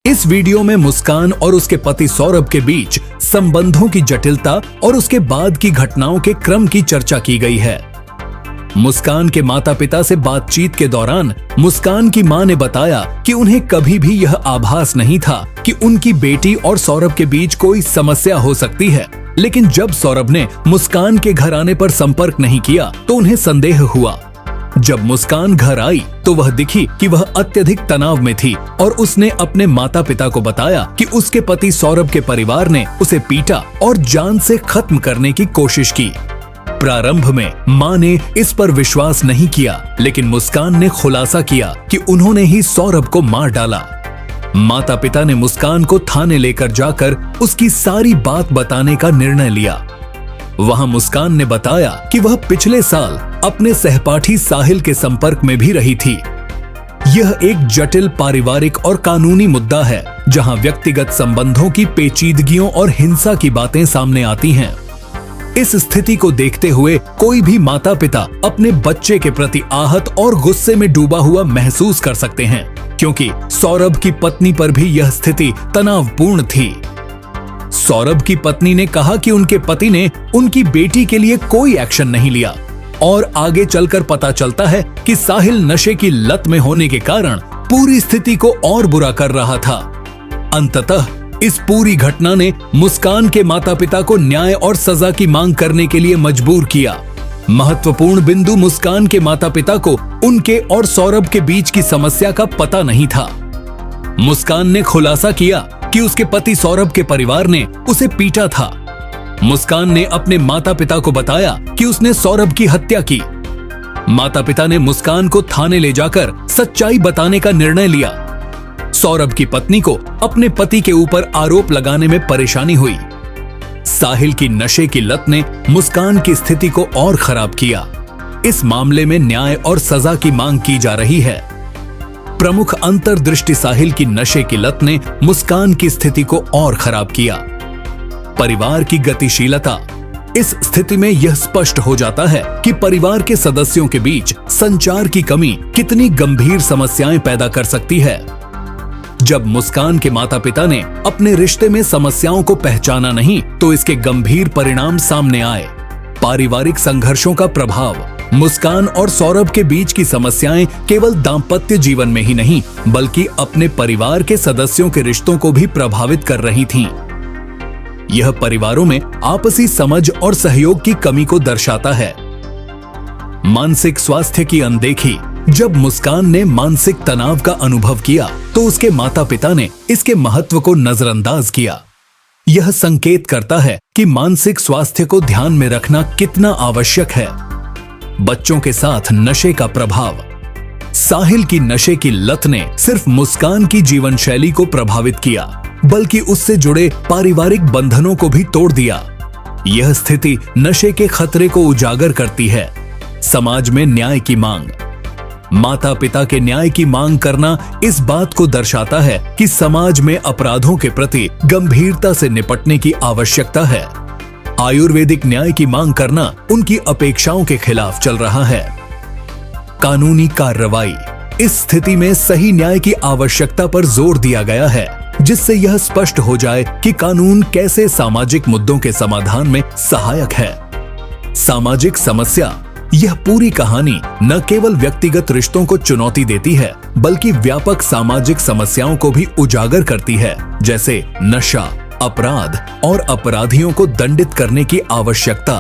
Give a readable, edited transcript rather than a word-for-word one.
इस वीडियो में मुस्कान और उसके पति सौरभ के बीच संबंधों की जटिलता और उसके बाद की घटनाओं के क्रम की चर्चा की गई है। मुस्कान के माता पिता से बातचीत के दौरान मुस्कान की मां ने बताया कि उन्हें कभी भी यह आभास नहीं था कि उनकी बेटी और सौरभ के बीच कोई समस्या हो सकती है, लेकिन जब सौरभ ने मुस्कान के घर आने पर संपर्क नहीं किया तो उन्हें संदेह हुआ। जब मुस्कान घर आई तो वह दिखी कि वह अत्यधिक तनाव में थी और उसने अपने माता पिता को बताया कि उसके पति सौरभ के परिवार ने उसे पीटा और जान से खत्म करने की कोशिश की। प्रारंभ में मां ने इस पर विश्वास नहीं किया, लेकिन मुस्कान ने खुलासा किया कि उन्होंने ही सौरभ को मार डाला। माता पिता ने मुस्कान को थाने लेकर जाकर उसकी सारी बात बताने का निर्णय लिया। वहां मुस्कान ने बताया कि वह पिछले साल अपने सहपाठी साहिल के संपर्क में भी रही थी। यह एक जटिल पारिवारिक और कानूनी मुद्दा है, जहां व्यक्तिगत संबंधों की पेचीदगियों और हिंसा की बातें सामने आती हैं। इस स्थिति को देखते हुए कोई भी माता पिता अपने बच्चे के प्रति आहत और गुस्से में डूबा हुआ महसूस कर सकते हैं, क्योंकि सौरभ की पत्नी पर भी यह स्थिति तनावपूर्ण थी। सौरभ की पत्नी ने कहा कि उनके पति ने उनकी बेटी के लिए कोई एक्शन नहीं लिया और आगे चलकर पता चलता है कि साहिल नशे की लत में होने के कारण पूरी स्थिति को और बुरा कर रहा था। अंततः इस पूरी घटना ने मुस्कान के माता पिता को न्याय और सजा की मांग करने के लिए मजबूर किया। महत्वपूर्ण बिंदु मुस्कान के माता पिता को उनके और सौरभ के बीच की समस्या का पता नहीं था। मुस्कान ने खुलासा किया कि उसके पति सौरभ के परिवार ने उसे पीटा था। मुस्कान ने अपने माता पिता को बताया कि उसने सौरभ की हत्या की। माता पिता ने मुस्कान को थाने ले जाकर सच्चाई बताने का निर्णय लिया। सौरभ की पत्नी को अपने पति के ऊपर आरोप लगाने में परेशानी हुई। साहिल की नशे की लत ने मुस्कान की स्थिति को और खराब किया। इस मामले में न्याय और सजा की मांग की जा रही है। प्रमुख अंतर्दृष्टि साहिल की नशे की लत ने मुस्कान की स्थिति को और खराब किया। परिवार की गतिशीलता। इस स्थिति में यह स्पष्ट हो जाता है कि परिवार के सदस्यों के बीच संचार की कमी कितनी गंभीर समस्याएं पैदा कर सकती है। जब मुस्कान के माता पिता ने अपने रिश्ते में समस्याओं को पहचाना नहीं तो इसके गंभीर परिणाम सामने आए। पारिवारिक संघर्षों का प्रभाव। मुस्कान और सौरभ के बीच की समस्याएं केवल दाम्पत्य जीवन में ही नहीं, बल्कि अपने परिवार के सदस्यों के रिश्तों को भी प्रभावित कर रही थीं। यह परिवारों में आपसी समझ और सहयोग की कमी को दर्शाता है। मानसिक स्वास्थ्य की अनदेखी। जब मुस्कान ने मानसिक तनाव का अनुभव किया तो उसके माता पिता ने इसके महत्व को नजरअंदाज किया। यह संकेत करता है कि मानसिक स्वास्थ्य को ध्यान में रखना कितना आवश्यक है। बच्चों के साथ नशे का प्रभाव। साहिल की नशे की लत ने सिर्फ मुस्कान की जीवन शैली को प्रभावित किया, बल्कि उससे जुड़े पारिवारिक बंधनों को भी तोड़ दिया। यह स्थिति नशे के खतरे को उजागर करती है। समाज में न्याय की मांग। माता पिता के न्याय की मांग करना इस बात को दर्शाता है कि समाज में अपराधों के प्रति गंभीरता से निपटने की आवश्यकता है। आयुर्वेदिक न्याय की मांग करना उनकी अपेक्षाओं के खिलाफ चल रहा है। कानूनी कार्रवाई। इस स्थिति में सही न्याय की आवश्यकता पर जोर दिया गया है, जिससे यह स्पष्ट हो जाए कि कानून कैसे सामाजिक मुद्दों के समाधान में सहायक है। सामाजिक समस्या। यह पूरी कहानी न केवल व्यक्तिगत रिश्तों को चुनौती देती है, बल्कि व्यापक सामाजिक समस्याओं को भी उजागर करती है, जैसे नशा, अपराध और अपराधियों को दंडित करने की आवश्यकता।